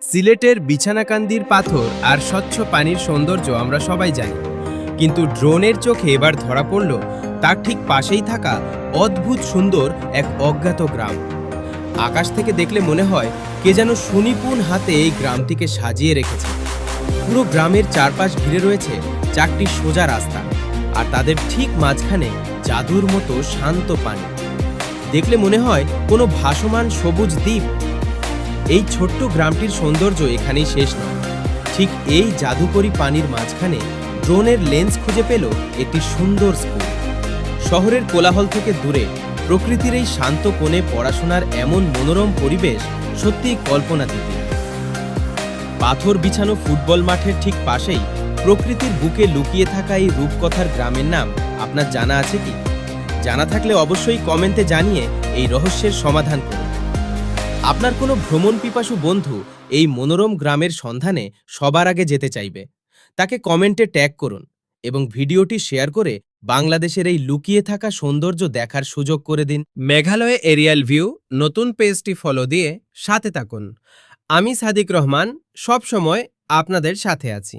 সিলেটের বিছানাকান্দির পাথর আর স্বচ্ছ পানির সৌন্দর্য আমরা সবাই জানি, কিন্তু ড্রোনের চোখে এবার ধরা পড়ল তার ঠিক পাশেই থাকা অদ্ভুত সুন্দর এক অজ্ঞাত গ্রাম। আকাশ থেকে দেখলে মনে হয় কে যেন সুনিপুণ হাতে এই গ্রামটিকে সাজিয়ে রেখেছে। পুরো গ্রামের চারপাশ ঘিরে রয়েছে চারটি সোজা রাস্তা, আর তাদের ঠিক মাঝখানে জাদুর মতো শান্ত পানি। দেখলে মনে হয় কোনো ভাসমান সবুজ দ্বীপ। এই ছোট্ট গ্রামটির সৌন্দর্য এখানেই শেষ নয়। ঠিক এই জাদুকরী পানির মাঝখানে ড্রোনের লেন্স খুঁজে পেল একটি সুন্দর স্কুল। শহরের কোলাহল থেকে দূরে প্রকৃতির এই শান্ত কোণে পড়াশোনার এমন মনোরম পরিবেশ সত্যিই কল্পনাতীত। পাথর বিছানো ফুটবল মাঠের ঠিক পাশেই প্রকৃতির বুকে লুকিয়ে থাকা এই রূপকথার গ্রামের নাম আপনার জানা আছে কি? জানা থাকলে অবশ্যই কমেন্টে জানিয়ে এই রহস্যের সমাধান করুন। আপনার কোনো ভ্রমণ পিপাসু বন্ধু এই মনোরম গ্রামের সন্ধানে সবার আগে যেতে চাইবে, তাকে কমেন্টে ট্যাগ করুন এবং ভিডিওটি শেয়ার করে বাংলাদেশের এই লুকিয়ে থাকা সৌন্দর্য দেখার সুযোগ করে দিন। মেঘালয় এরিয়াল ভিউ নতুন পেজটি ফলো দিয়ে সাথে থাকুন। আমি সাদিক রহমান, সব সময় আপনাদের সাথে আছি।